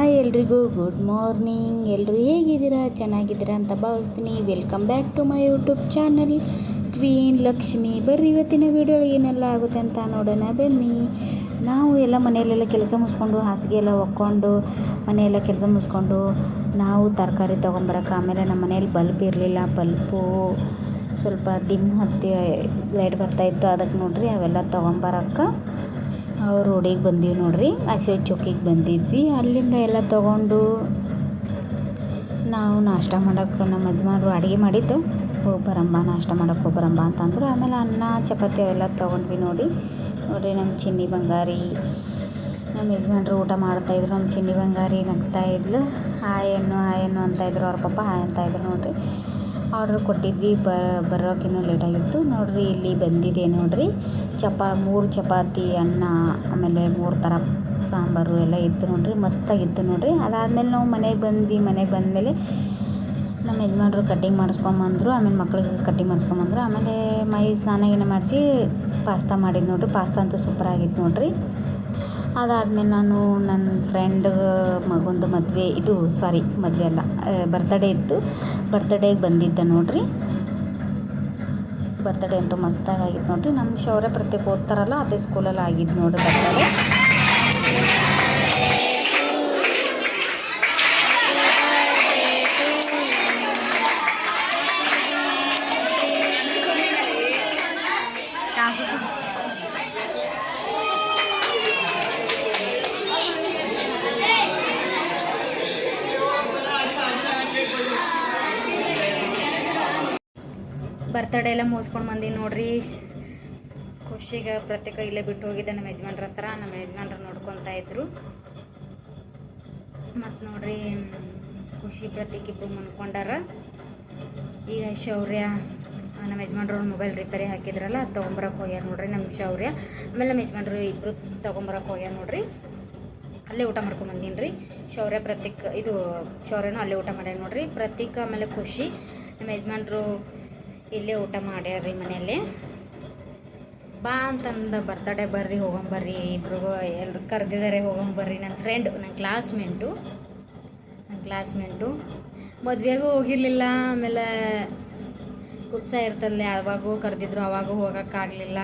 Hi ಎಲ್ರಿಗೂ good morning. ಎಲ್ಲರೂ ಹೇಗಿದ್ದೀರಾ? ಚೆನ್ನಾಗಿದ್ದೀರಾ ಅಂತ ಭಾವಿಸ್ತೀನಿ. Welcome back to my YouTube channel queen Lakshmi. ಬರ್ರಿ ಇವತ್ತಿನ ವೀಡಿಯೋ ಏನೆಲ್ಲ ಆಗುತ್ತೆ ಅಂತ ನೋಡೋಣ ಬನ್ನಿ. ನಾವು ಎಲ್ಲ ಮನೆಯಲ್ಲೆಲ್ಲ ಕೆಲಸ ಮುಗಿಸ್ಕೊಂಡು ಹಾಸಿಗೆ ಎಲ್ಲ ಒಕ್ಕೊಂಡು ಮನೆಯೆಲ್ಲ ಕೆಲಸ ಮುಗಿಸ್ಕೊಂಡು ನಾವು ತರಕಾರಿ ತೊಗೊಂಬರಕ್ಕೆ, ಆಮೇಲೆ ನಮ್ಮ ಮನೇಲಿ ಬಲ್ಬ್ ಇರಲಿಲ್ಲ, ಬಲ್ಬು ಸ್ವಲ್ಪ ದಿಮ್ ಹತ್ತಿ ಲೈಟ್ ಬರ್ತಾಯಿತ್ತು, ಅದಕ್ಕೆ ನೋಡ್ರಿ ಅವೆಲ್ಲ ತೊಗೊಂಬರಕ್ಕೆ ರೋಡಿಗೆ ಬಂದೀವಿ ನೋಡ್ರಿ. ಆಕ್ಚುಲಿ ಚೌಕಿಗೆ ಬಂದಿದ್ವಿ. ಅಲ್ಲಿಂದ ಎಲ್ಲ ತೊಗೊಂಡು ನಾವು ನಾಷ್ಟ ಮಾಡೋಕ್ಕೆ ನಮ್ಮ ಯಜಮಾನರು ಅಡುಗೆ ಮಾಡಿದ್ದು, ಹೋಗಿ ಬರಂಬ ನಾಷ್ಟ ಮಾಡೋಕ್ಕೆ ಹೋಗಿ ಬರಂಬ ಅಂತಂದರು. ಆಮೇಲೆ ಅನ್ನ ಚಪಾತಿ ಅದೆಲ್ಲ ತೊಗೊಂಡ್ವಿ ನೋಡ್ರಿ. ನಮ್ಮ ಚಿನ್ನಿ ಬಂಗಾರಿ, ನಮ್ಮ ಯಜಮಾನ್ರು ಊಟ ಮಾಡ್ತಾಯಿದ್ರು. ನಮ್ಮ ಚಿನ್ನಿ ಬಂಗಾರಿ ನಗ್ತಾಯಿದ್ಲು. ಹಾಯನ್ನು ಅಂತಾಯಿದ್ರು. ಅವ್ರ ಪಾಪ ಹಾಯ್ ಅಂತಾಯಿದ್ರು ನೋಡ್ರಿ. ಆರ್ಡ್ರ್ ಕೊಟ್ಟಿದ್ವಿ, ಬರೋಕ್ಕಿನ್ನೂ ಲೇಟಾಗಿತ್ತು ನೋಡ್ರಿ. ಇಲ್ಲಿ ಬಂದಿದೆ ನೋಡ್ರಿ 3 ಚಪಾತಿ, ಅನ್ನ, ಆಮೇಲೆ 3 ಥರ ಸಾಂಬಾರು ಎಲ್ಲ ಇತ್ತು ನೋಡ್ರಿ. ಮಸ್ತಾಗಿತ್ತು ನೋಡ್ರಿ. ಅದಾದಮೇಲೆ ನಾವು ಮನೆಗೆ ಬಂದ್ವಿ. ಮನೆಗೆ ಬಂದಮೇಲೆ ನಮ್ಮ ಯಜಮಾನ್ರು ಕಟ್ಟಿಂಗ್ ಮಾಡಿಸ್ಕೊಂಬಂದರು. ಆಮೇಲೆ ಮಕ್ಳಿಗೆ ಕಟ್ಟಿಂಗ್ ಮಾಡಿಸ್ಕೊಂಬಂದರು. ಆಮೇಲೆ ಮೈ ಸ್ನಾನ ಮಾಡಿಸಿ ಪಾಸ್ತಾ ಮಾಡಿದ್ದು ನೋಡ್ರಿ. ಪಾಸ್ತಾ ಅಂತೂ ಸೂಪರಾಗಿತ್ತು ನೋಡ್ರಿ. ಅದಾದಮೇಲೆ ನಾನು ನನ್ನ ಫ್ರೆಂಡ್ ಮಗಂದು ಮದುವೆ ಅಲ್ಲ, ಬರ್ತಡೇ ಇತ್ತು. ಬರ್ತಡೇಗೆ ಬಂದಿದ್ದೆ ನೋಡ್ರಿ. ಬರ್ತಡೇ ಅಂತೂ ಮಸ್ತಾಗಿತ್ತು ನೋಡ್ರಿ. ನಮ್ಮ ಶೌರ್ಯ ಪ್ರತ್ಯೇಕ ಓದ್ತಾರಲ್ಲ, ಅದೇ ಸ್ಕೂಲಲ್ಲಿ ಆಗಿದ್ದು ನೋಡ್ರಿ ಬರ್ತಡೇ. ಬರ್ತಡೇ ಎಲ್ಲ ಮುಗಿಸ್ಕೊಂಡು ಬಂದೀನಿ ನೋಡ್ರಿ. ಖುಷಿಗೆ ಪ್ರತ್ಯೇಕ ಇಲ್ಲೇ ಬಿಟ್ಟು ಹೋಗಿದ್ದೆ ನಮ್ಮ ಯಜಮಾನ್ರ ಹತ್ರ. ನಮ್ಮ ಯಜಮಾನ್ರು ನೋಡ್ಕೊತಾ ಇದ್ರು. ಮತ್ತು ನೋಡ್ರಿ ಖುಷಿ ಪ್ರತ್ಯೇಕ ಇಬ್ಬರು ಮನ್ಕೊಂಡಾರ. ಈಗ ಶೌರ್ಯ ನಮ್ಮ ಯಜಮಾನ್ರು ಮೊಬೈಲ್ ರಿಪೇರಿ ಹಾಕಿದ್ರಲ್ಲ, ಅದು ತೊಗೊಂಬರಕ್ಕೆ ಹೋಗ್ಯಾರ ನೋಡ್ರಿ ನಮ್ಮ ಶೌರ್ಯ. ಆಮೇಲೆ ನಮ್ಮ ಯಜಮಾನ್ರು ಇಬ್ಬರು ತೊಗೊಂಬರಕ್ಕೆ ಹೋಗ್ಯಾರ ನೋಡ್ರಿ. ಅಲ್ಲೇ ಊಟ ಮಾಡ್ಕೊಂಬಂದೀನಿ ರೀ. ಶೌರ್ಯನೂ ಅಲ್ಲೇ ಊಟ ಮಾಡ್ಯಾರ ನೋಡ್ರಿ. ಪ್ರತ್ಯೇಕ ಆಮೇಲೆ ಖುಷಿ ನಮ್ಮ ಯಜಮಾನ್ರು ಇಲ್ಲೇ ಊಟ ಮಾಡ್ಯಾರ್ರಿ ಮನೆಯಲ್ಲೇ. ಬಾ ಅಂತಂದು ಬರ್ತಡೇ ಬರ್ರಿ, ಹೋಗೊಂಬರ್ರಿ, ಇಬ್ರಿಗೂ ಎಲ್ರು ಕರೆದಿದ್ದಾರೆ, ಹೋಗೊಂಬರ್ರಿ. ನನ್ನ ಫ್ರೆಂಡ್, ನನ್ನ ಕ್ಲಾಸ್ಮೇಟು ಮದುವೆಗೂ ಹೋಗಿರಲಿಲ್ಲ. ಆಮೇಲೆ ಕುಬ್ಸ ಇರ್ತದಲ್ಲ, ಯಾವಾಗೂ ಕರೆದಿದ್ರು, ಅವಾಗೂ ಹೋಗೋಕ್ಕಾಗಲಿಲ್ಲ.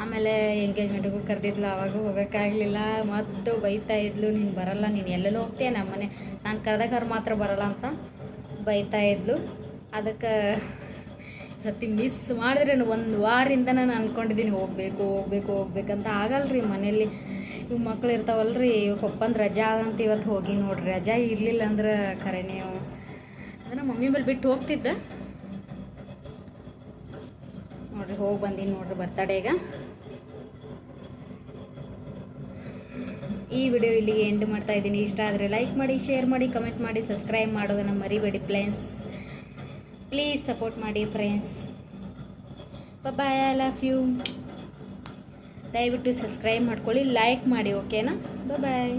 ಆಮೇಲೆ ಎಂಗೇಜ್ಮೆಂಟಿಗೂ ಕರೆದಿದ್ಲು, ಅವಾಗೂ ಹೋಗೋಕ್ಕಾಗಲಿಲ್ಲ. ಮತ್ತು ಬೈತಾ ಇದ್ಲು, ನೀನು ಬರಲ್ಲ, ನೀನು ಎಲ್ಲೆಲ್ಲೋ ಹೋಗ್ತೀಯ, ನಮ್ಮ ಮನೆ ನಾನು ಕರೆದಾಗ ಮಾತ್ರ ಬರಲ್ಲ ಅಂತ ಬೈತಾ ಇದ್ಲು. ಅದಕ್ಕೆ ಸತಿ ಮಿಸ್ ಮಾಡಿದ್ರೆ 1 ವಾರದಿಂದ ನಾನು ಅಂದ್ಕೊಂಡಿದ್ದೀನಿ ಹೋಗ್ಬೇಕಂತ. ಆಗಲ್ರಿ, ಮನೇಲಿ ಇವು ಮಕ್ಳು ಇರ್ತಾವಲ್ರಿ, ಇವ್ರಿಗೆ ಒಪ್ಪಂದು ರಜಾ ಅಂತ ಇವತ್ತು ಹೋಗಿ ನೋಡ್ರಿ. ರಜಾ ಇರಲಿಲ್ಲ ಅಂದ್ರೆ ಖರೇನೆ ಅದನ್ನು ಮಮ್ಮಿ ಮೇಲೆ ಬಿಟ್ಟು ಹೋಗ್ತಿದ್ದೆ ನೋಡ್ರಿ. ಹೋಗಿ ಬಂದೀನಿ ನೋಡ್ರಿ ಬರ್ತಡೇಗೆ. ಈ ವಿಡಿಯೋ ಇಲ್ಲಿಗೆ ಎಂಡ್ ಮಾಡ್ತಾ ಇದ್ದೀನಿ. ಇಷ್ಟ ಆದರೆ ಲೈಕ್ ಮಾಡಿ, ಶೇರ್ ಮಾಡಿ, ಕಮೆಂಟ್ ಮಾಡಿ, ಸಬ್ಸ್ಕ್ರೈಬ್ ಮಾಡೋದನ್ನು ಮರಿಬೇಡಿ ಪ್ಲೀಸ್ ಸಪೋರ್ಟ್ ಮಾಡಿ friends. Bye, I love you. ದಯವಿಟ್ಟು ಸಬ್ಸ್ಕ್ರೈಬ್ ಮಾಡ್ಕೊಳ್ಳಿ, ಲೈಕ್ ಮಾಡಿ, ಓಕೆನಾ? ಬಾಯ್.